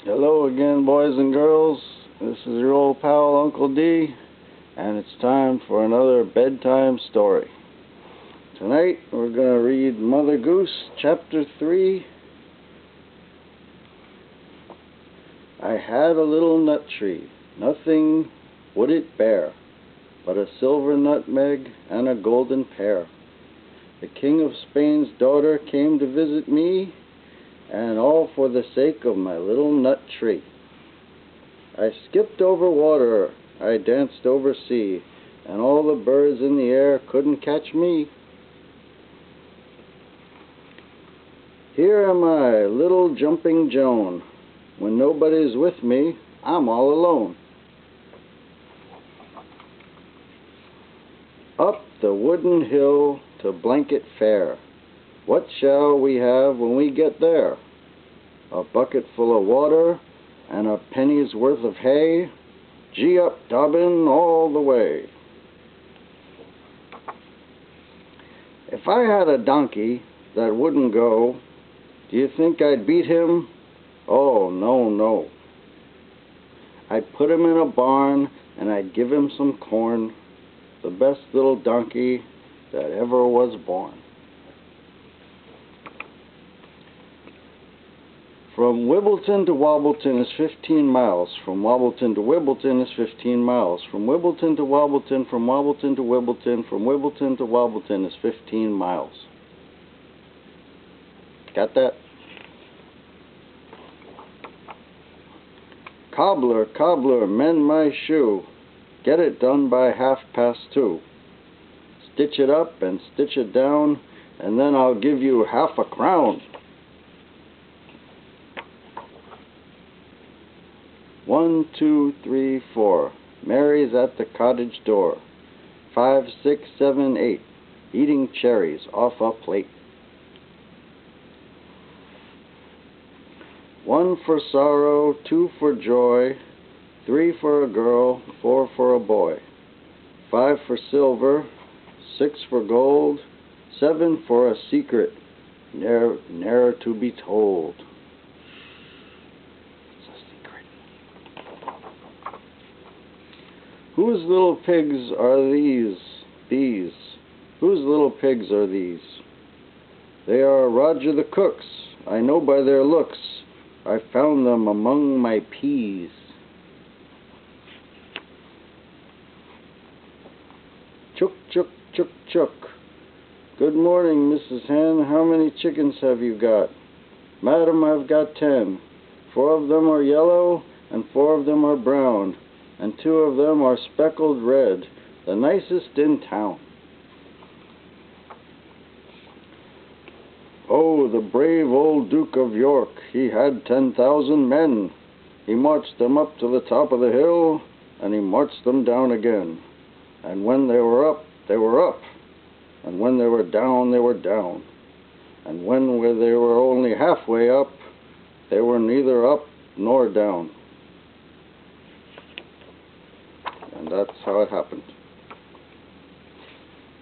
Hello again, boys and girls. This is your old pal, Uncle D, and it's time for another bedtime story. Tonight, we're going to read Mother Goose, Chapter 3. I had a little nut tree, nothing would it bear, but a silver nutmeg and a golden pear. The King of Spain's daughter came to visit me, and all for the sake of my little nut tree. I skipped over water, I danced over sea, and all the birds in the air couldn't catch me. Here am I, little jumping Joan. When nobody's with me, I'm all alone. Up the wooden hill to Blanket Fair. What shall we have when we get there? A bucket full of water and a penny's worth of hay. Gee up, Dobbin, all the way. If I had a donkey that wouldn't go, do you think I'd beat him? Oh, no, no. I'd put him in a barn and I'd give him some corn, the best little donkey that ever was born. From Wibbleton to Wobbleton is 15 miles. From Wobbleton to Wibbleton is 15 miles. From Wibbleton to Wobbleton, from Wobbleton to Wibbleton, from Wibbleton to Wobbleton is 15 miles. Got that? Cobbler, cobbler, mend my shoe. Get it done by 2:30. Stitch it up and stitch it down, and then I'll give you half a crown. 1, 2, 3, 4. Mary's at the cottage door. 5, 6, 7, 8. Eating cherries off a plate. 1 for sorrow, 2 for joy, 3 for a girl, 4 for a boy. 5 for silver, 6 for gold, 7 for a secret, ne'er to be told. Whose little pigs are these? These. Whose little pigs are these? They are Roger the cook's. I know by their looks. I found them among my peas. Chook, chook, chook, chook. Good morning, Mrs. Hen. How many chickens have you got? Madam, I've got 10. 4 of them are yellow, and 4 of them are brown, and 2 of them are speckled red, the nicest in town. Oh, the brave old Duke of York, he had 10,000 men. He marched them up to the top of the hill, and he marched them down again. And when they were up, they were up. And when they were down, they were down. And when they were only halfway up, they were neither up nor down. And that's how it happened.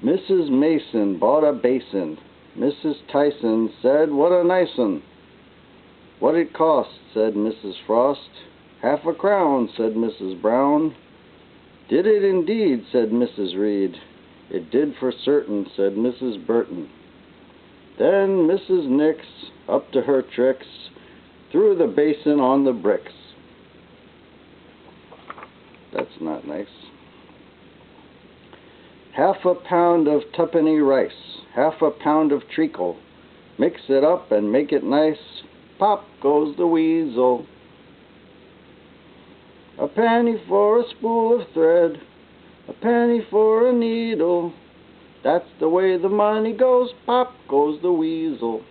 Mrs. Mason bought a basin. Mrs. Tyson said, "What a nice 'un." "What it cost?" said Mrs. Frost. "Half a crown," said Mrs. Brown. "Did it indeed?" said Mrs. Reed. "It did for certain," said Mrs. Burton. Then Mrs. Nix, up to her tricks, threw the basin on the bricks. That's not nice. Half a pound of tuppenny rice, half a pound of treacle. Mix it up and make it nice. Pop goes the weasel. A penny for a spool of thread, a penny for a needle. That's the way the money goes. Pop goes the weasel.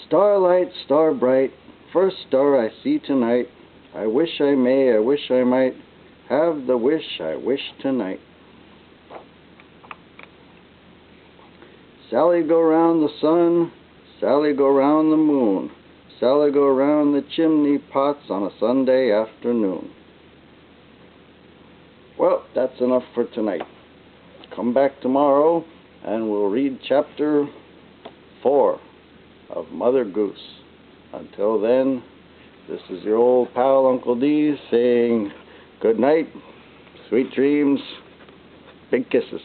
Starlight, star bright, first star I see tonight. I wish I may, I wish I might have the wish I wish tonight. Sally go round the sun, Sally go round the moon, Sally go round the chimney pots on a Sunday afternoon. Well, that's enough for tonight. Come back tomorrow and we'll read chapter 4. of Mother Goose. Until then, this is your old pal Uncle D saying good night, sweet dreams, big kisses.